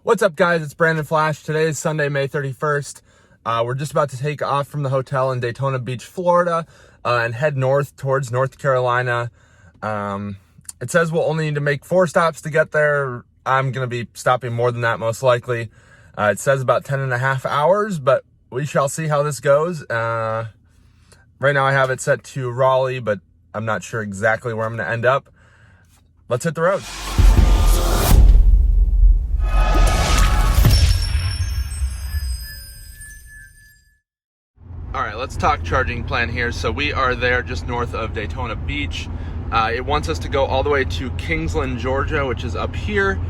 What's up, guys? It's Brandon Flash. Today is Sunday, May 31st. We're just about to take off from the hotel in Daytona Beach, Florida, and head north towards North Carolina. It says we'll only need to make 4 stops to get there. I'm going to be stopping more than that, most likely. It says about 10.5 hours, but we shall see how this goes. Right now I have it set to Raleigh, but I'm not sure exactly where I'm going to end up. Let's hit the road. All right, let's talk charging plan here. So we are there just north of Daytona Beach. It wants us to go all the way to Kingsland, Georgia, which is up here.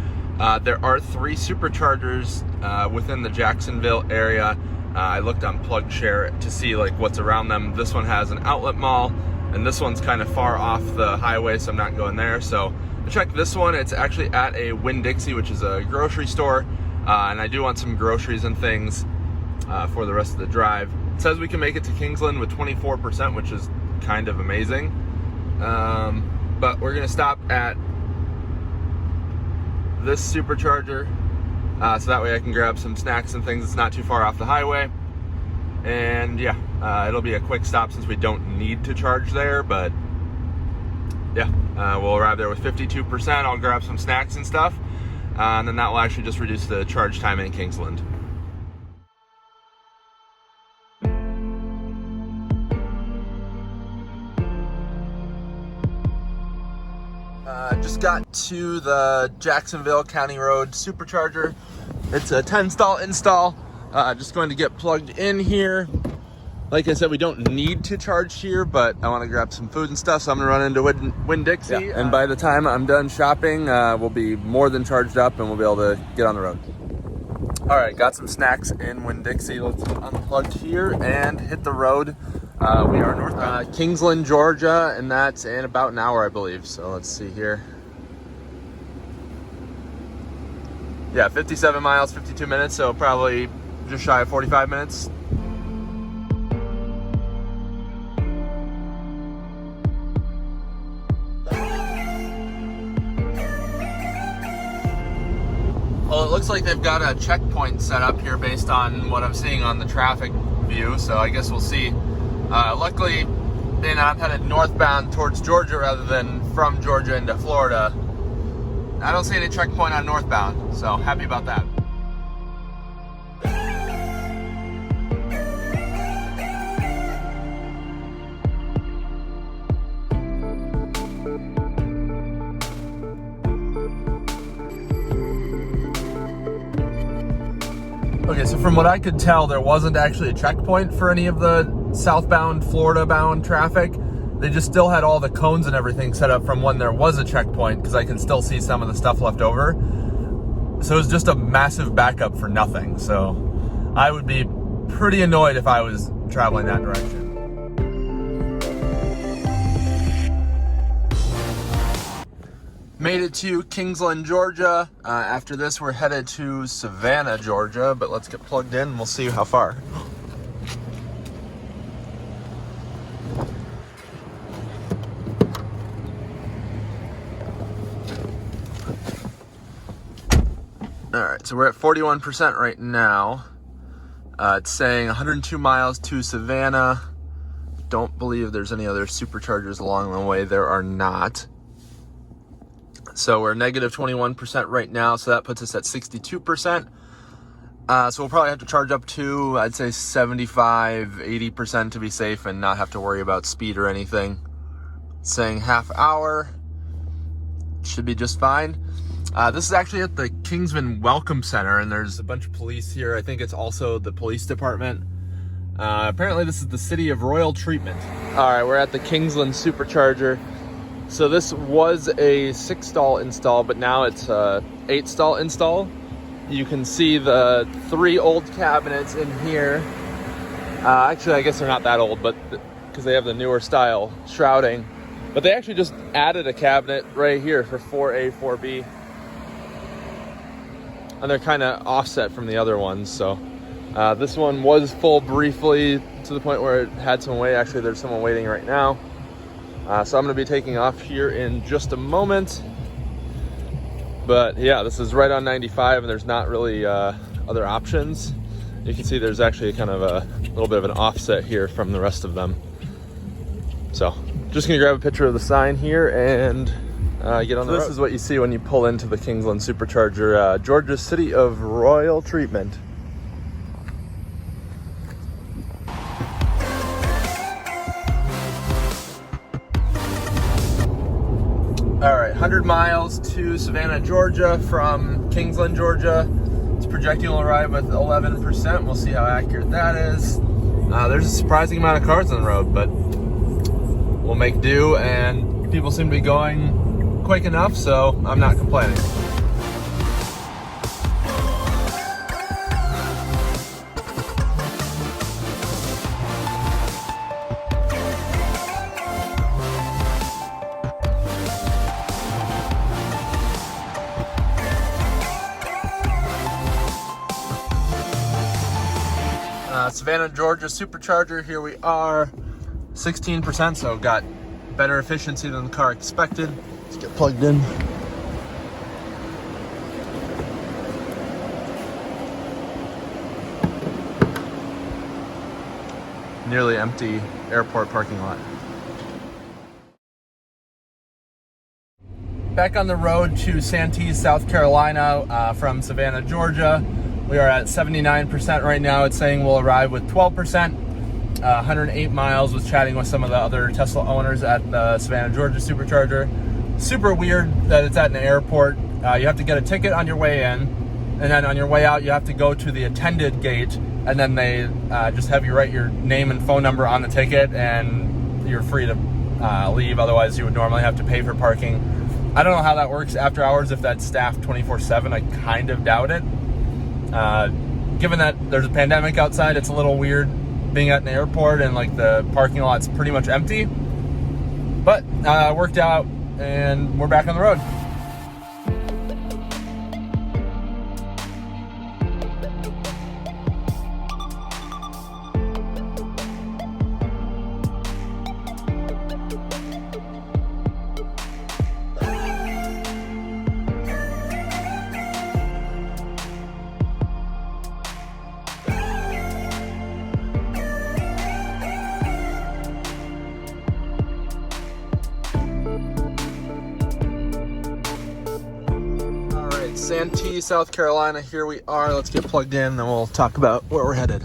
There are 3 superchargers within the Jacksonville area. I looked on PlugShare to see like what's around them. This one has an outlet mall, and this one's kind of far off the highway, so I'm not going there. So I checked this one. It's actually at a Winn-Dixie, which is a grocery store, and I do want some groceries and things for the rest of the drive. It says we can make it to Kingsland with 24%, which is kind of amazing. But we're gonna stop at this supercharger, so that way I can grab some snacks and things. It's not too far off the highway. And yeah, it'll be a quick stop since we don't need to charge there, but yeah, we'll arrive there with 52%. I'll grab some snacks and stuff, and then that will actually just reduce the charge time in Kingsland. Just got to the Jacksonville County Road Supercharger. It's a 10 stall install. Just going to get plugged in here. Like I said, we don't need to charge here, but I want to grab some food and stuff, so I'm gonna run into Winn-Dixie. Yeah. And by the time I'm done shopping, we'll be more than charged up and we'll be able to get on the road. All right, got some snacks in Winn-Dixie. Let's unplug here and hit the road. We are northbound Kingsland, Georgia, and that's in about an hour, I believe. So let's see here. Yeah, 57 miles, 52 minutes, so probably just shy of 45 minutes. Well, it looks like they've got a checkpoint set up here based on what I'm seeing on the traffic view, so I guess we'll see. Luckily, being I'm headed northbound towards Georgia rather than from Georgia into Florida, I don't see any checkpoint on northbound, so happy about that. Okay, so from what I could tell, there wasn't actually a checkpoint for any of the southbound, Florida-bound traffic. They just still had all the cones and everything set up from when there was a checkpoint, because I can still see some of the stuff left over. So it was just a massive backup for nothing. So I would be pretty annoyed if I was traveling that direction. Made it to Kingsland, Georgia. After this, we're headed to Savannah, Georgia, but let's get plugged in and we'll see how far. All right, so we're at 41% right now. It's saying 102 miles to Savannah. Don't believe there's any other superchargers along the way. There are not. So we're negative 21% right now, so that puts us at 62%. So we'll probably have to charge up to, I'd say 75, 80% to be safe and not have to worry about speed or anything. It's saying half hour. Should be just fine. This is actually at the Kingsman Welcome Center, and there's a bunch of police here. I think it's also the police department. Apparently this is the city of royal treatment. All right, we're at the Kingsland Supercharger. So this was a 6 stall install, but now it's a 8 stall install. You can see the 3 old cabinets in here. Actually, I guess they're not that old, but because they have the newer style shrouding. But they actually just added a cabinet right here for 4A, 4B. And they're kind of offset from the other ones. So this one was full briefly to the point where it had someone wait. Actually, there's someone waiting right now. So I'm going to be taking off here in just a moment. But yeah, this is right on 95 and there's not really other options. You can see there's actually kind of a little bit of an offset here from the rest of them. So just gonna grab a picture of the sign here and get on the road. This is what you see when you pull into the Kingsland Supercharger, Georgia's city of royal treatment. All right, 100 miles to Savannah, Georgia from Kingsland, Georgia. It's projecting will arrive with 11%. We'll see how accurate that is. There's a surprising amount of cars on the road, but we'll make do, and people seem to be going quick enough, so I'm not complaining. Savannah, Georgia Supercharger, here we are, 16%, so got better efficiency than the car expected. Let's get plugged in. Nearly empty airport parking lot. Back on the road to Santee, South Carolina from Savannah, Georgia. We are at 79% right now. It's saying we'll arrive with 12%. 108 miles. Was chatting with some of the other Tesla owners at the Savannah, Georgia Supercharger. Super weird that it's at an airport. You have to get a ticket on your way in, and then on your way out, you have to go to the attended gate, and then they just have you write your name and phone number on the ticket, and you're free to leave. Otherwise, you would normally have to pay for parking. I don't know how that works after hours, if that's staffed 24/7. I kind of doubt it. Given that there's a pandemic outside, it's a little weird being at an airport and like the parking lot's pretty much empty. But worked out, and we're back on the road. Santee, South Carolina, here we are. Let's get plugged in, then we'll talk about where we're headed.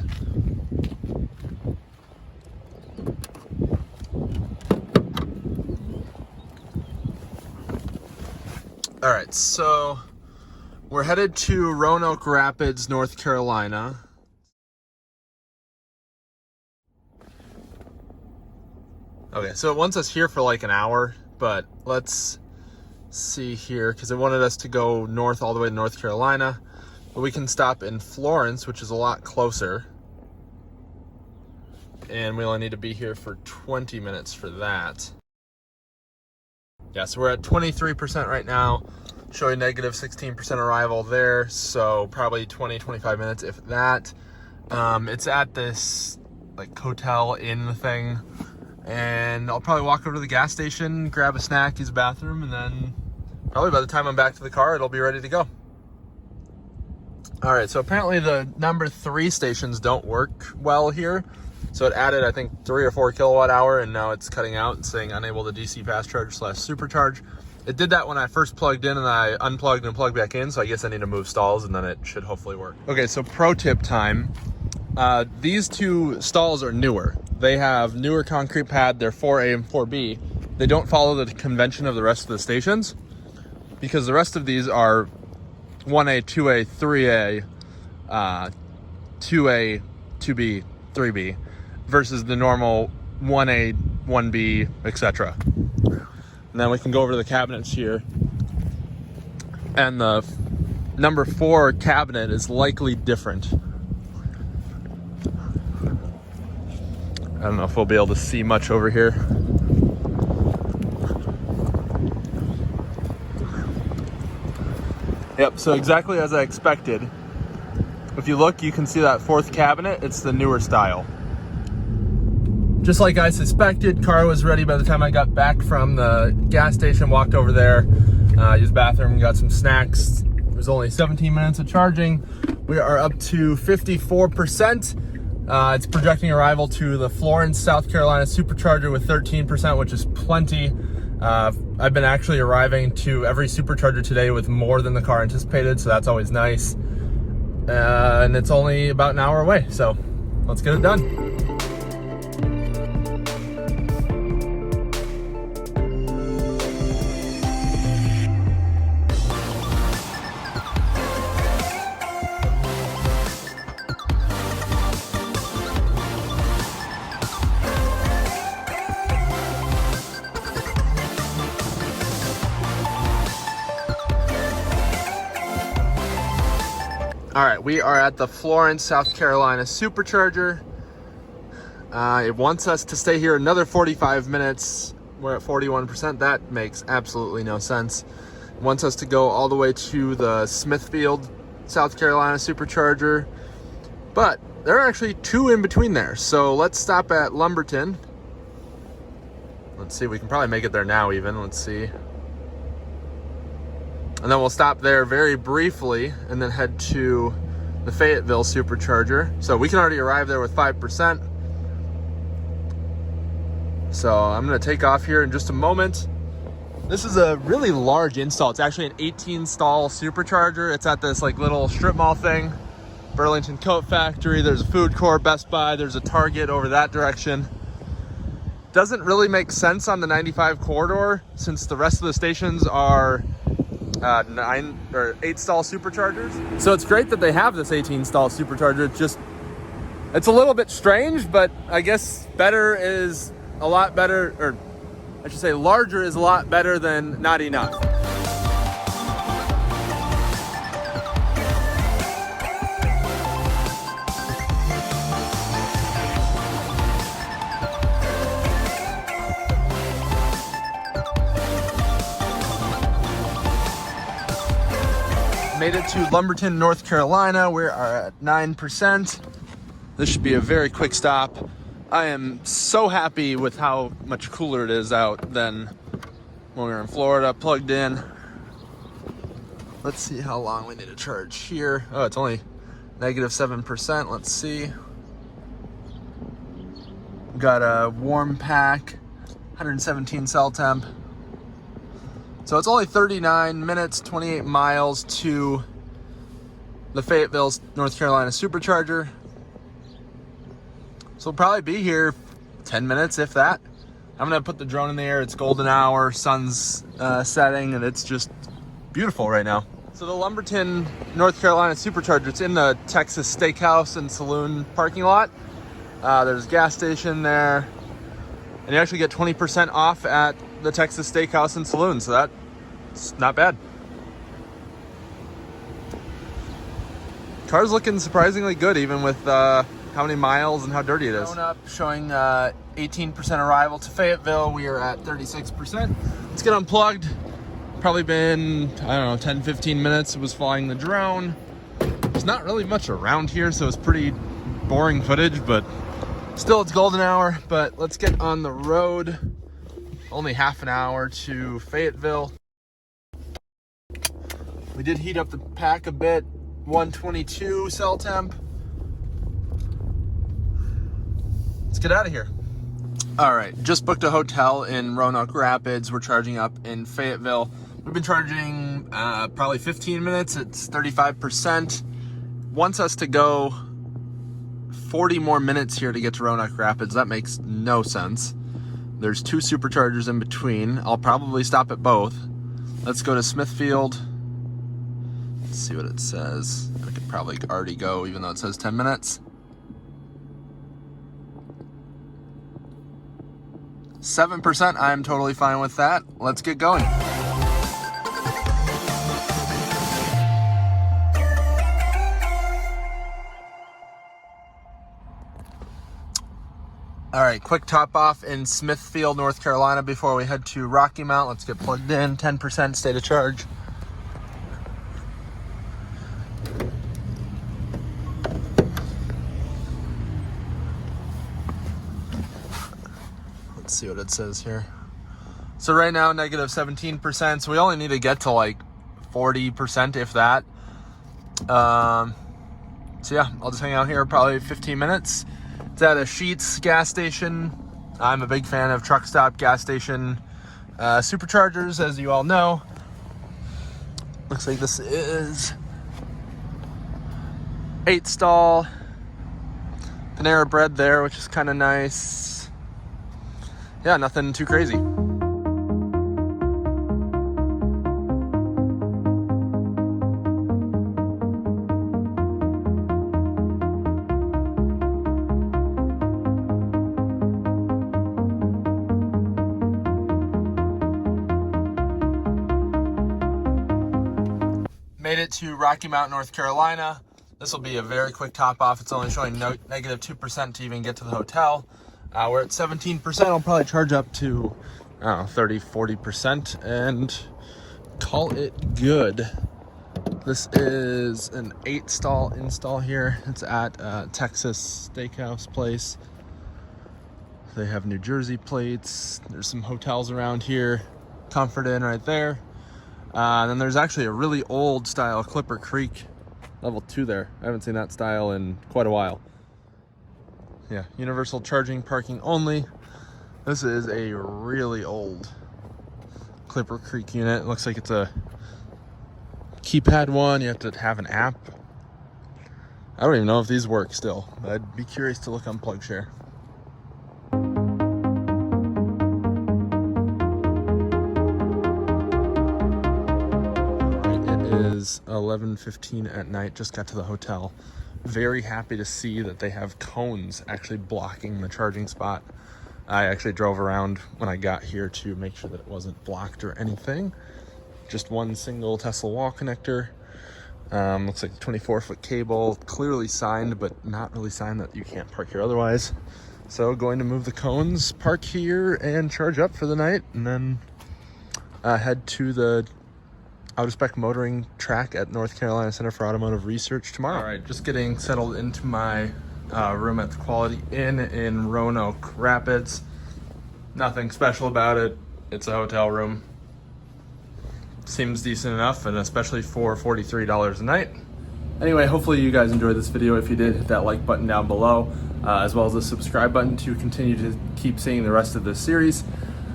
All right, so we're headed to Roanoke Rapids, North Carolina. Okay, so it wants us here for like an hour, but let's see here, because it wanted us to go north all the way to North Carolina, but we can stop in Florence, which is a lot closer, and we only need to be here for 20 minutes for that. Yeah, so we're at 23% right now, showing negative 16% arrival there, so probably 20-25 minutes, if that. It's at this like hotel inn thing, and I'll probably walk over to the gas station, grab a snack, use the bathroom, and then probably by the time I'm back to the car, it'll be ready to go. All right, so apparently the number 3 stations don't work well here. So it added, I think, 3 or 4 kilowatt hour, and now it's cutting out and saying unable to DC fast charge / supercharge. It did that when I first plugged in, and I unplugged and plugged back in, so I guess I need to move stalls, and then it should hopefully work. Okay, so pro tip time. These 2 stalls are newer. They have newer concrete pad, they're 4A and 4B. They don't follow the convention of the rest of the stations, because the rest of these are 1A, 2A, 3A, 2A, 2B, 3B, versus the normal 1A, 1B, etc. And then we can go over to the cabinets here. And the number 4 cabinet is likely different. I don't know if we'll be able to see much over here. Yep, so exactly as I expected. If you look, you can see that 4th cabinet. It's the newer style. Just like I suspected, car was ready by the time I got back from the gas station, walked over there. Use the bathroom, got some snacks. There's only 17 minutes of charging. We are up to 54%. It's projecting arrival to the Florence, South Carolina Supercharger with 13%, which is plenty. I've been actually arriving to every Supercharger today with more than the car anticipated, so that's always nice. And it's only about an hour away, so let's get it done. All right, we are at the Florence, South Carolina Supercharger. It wants us to stay here another 45 minutes. We're at 41%. That makes absolutely no sense. It wants us to go all the way to the Smithfield, South Carolina Supercharger. But there are actually two in between there. So let's stop at Lumberton. Let's see, we can probably make it there now even. Let's see. And then we'll stop there very briefly and then head to the Fayetteville Supercharger. So we can already arrive there with 5%. So I'm gonna take off here in just a moment. This is a really large install. It's actually an 18 stall Supercharger. It's at this like little strip mall thing. Burlington Coat Factory, there's a food court, Best Buy, there's a Target over that direction. Doesn't really make sense on the 95 corridor since the rest of the stations are 9 or 8 stall Superchargers. So it's great that they have this 18 stall Supercharger. It's a little bit strange, but I guess better is a lot better, or I should say larger is a lot better than not enough. Made it to Lumberton, North Carolina. We are at 9%. This should be a very quick stop. I am so happy with how much cooler it is out than when we were in Florida, plugged in. Let's see how long we need to charge here. Oh, it's only -7%. Let's see. Got a warm pack, 117 cell temp. So it's only 39 minutes, 28 miles to the Fayetteville, North Carolina Supercharger. So we'll probably be here 10 minutes, if that. I'm gonna put the drone in the air. It's golden hour, sun's setting, and it's just beautiful right now. So the Lumberton, North Carolina Supercharger, it's in the Texas Steakhouse and Saloon parking lot. There's a gas station there, and you actually get 20% off at the Texas Steakhouse and Saloon, so that's not bad. Car's looking surprisingly good, even with how many miles and how dirty it is. Up, showing 18% arrival to Fayetteville. We are at 36%. Let's get unplugged. Probably been, I don't know, 10, 15 minutes. It was flying the drone. There's not really much around here, so it's pretty boring footage, but still it's golden hour. But let's get on the road. Only half an hour to Fayetteville. We did heat up the pack a bit. 122 cell temp. Let's get out of here. All right, just booked a hotel in Roanoke Rapids. We're charging up in Fayetteville. We've been charging probably 15 minutes. It's 35%. Wants us to go 40 more minutes here to get to Roanoke Rapids. That makes no sense. There's 2 Superchargers in between. I'll probably stop at both. Let's go to Smithfield. Let's see what it says. I could probably already go, even though it says 10 minutes. 7%, I'm totally fine with that. Let's get going. All right, quick top off in Smithfield, North Carolina before we head to Rocky Mount. Let's get plugged in, 10% state of charge. Let's see what it says here. So right now, negative 17%. So we only need to get to like 40%, if that. So yeah, I'll just hang out here probably 15 minutes. It's at a Sheetz gas station. I'm a big fan of truck stop gas station superchargers, as you all know. Looks like this is 8-stall Panera Bread there, which is kind of nice. Yeah, nothing too crazy. Made it to Rocky Mount, North Carolina. This will be a very quick top off. It's only showing negative 2% to even get to the hotel. We're at 17%. I'll probably charge up to, I don't know, 30, 40% and call it good. This is an 8-stall install here. It's at Texas Steakhouse place. They have New Jersey plates. There's some hotels around here. Comfort Inn right there. And then there's actually a really old style Clipper Creek level 2 there. I haven't seen that style in quite a while. Yeah, universal charging, parking only. This is a really old Clipper Creek unit. It looks like it's a keypad one. You have to have an app. I don't even know if these work still. I'd be curious to look on PlugShare. Is 11:15 at night. Just got to the hotel. Very happy to see that they have cones actually blocking the charging spot. I actually drove around when I got here to make sure that it wasn't blocked or anything. Just one single Tesla wall connector. Looks like a 24-foot cable, clearly signed, but not really signed that you can't park here otherwise. So going to move the cones, park here, and charge up for the night, and then head to the Out of Spec Motoring track at North Carolina Center for Automotive Research tomorrow. All right, just getting settled into my room at the Quality Inn in Roanoke Rapids. Nothing special about it. It's a hotel room. Seems decent enough, and especially for $43 a night. Anyway, hopefully you guys enjoyed this video. If you did, hit that like button down below, as well as the subscribe button to continue to keep seeing the rest of this series.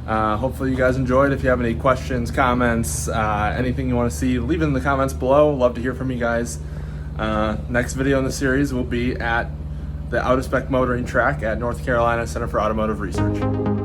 Hopefully you guys enjoyed. If you have any questions, comments, anything you want to see, leave it in the comments below. Love to hear from you guys. Next video in the series will be at the Out of Spec Motoring track at North Carolina Center for Automotive Research.